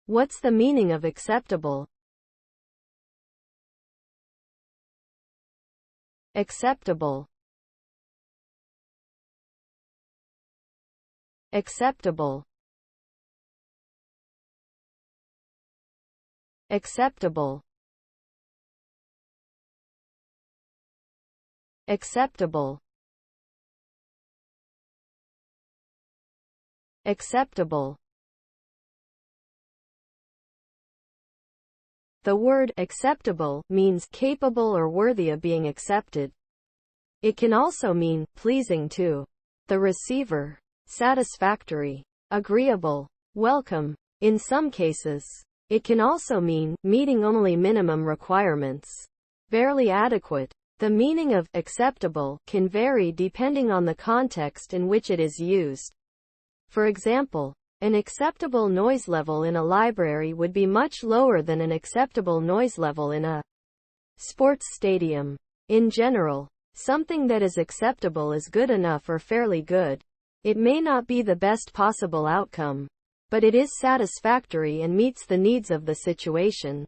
What's the meaning of acceptable? Acceptable. Acceptable. Acceptable. Acceptable. Acceptable. The word acceptable means capable or worthy of being accepted. It can also mean pleasing to the receiver, satisfactory, agreeable, welcome. In some cases, it can also mean meeting only minimum requirements, barely adequate. The meaning of acceptable can vary depending on the context in which it is used. For example, an acceptable noise level in a library would be much lower than an acceptable noise level in a sports stadium. In general, something that is acceptable is good enough or fairly good. It may not be the best possible outcome, but it is satisfactory and meets the needs of the situation.